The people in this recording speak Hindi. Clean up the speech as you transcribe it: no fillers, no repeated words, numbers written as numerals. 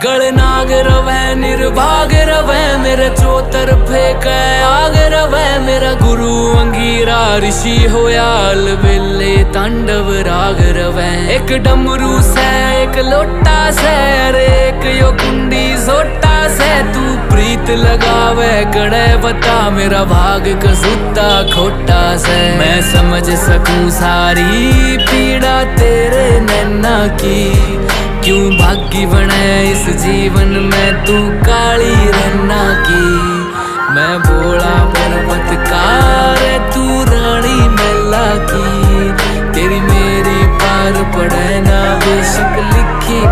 गणनाग रवै निर्भाग रवै मेरे चौतरफे कै आग रवै मेरा गुरु अंगीरा ऋषि होया अलबेले तांडव राग रवै एक डमरू से एक लोटा से अरे एक यो कुंडी सोटा से तू प्रीत लगावे गड़े बता मेरा भाग कसूता खोटा से मैं समझ सकूं सारी पीड़ा तेरे नैना की क्यों भागी बने इस जीवन में तू काली रन्ना की मैं बोला पर्वतकार तू रानी मैला की तेरी मेरी पार पड़े ना बेशक लिखी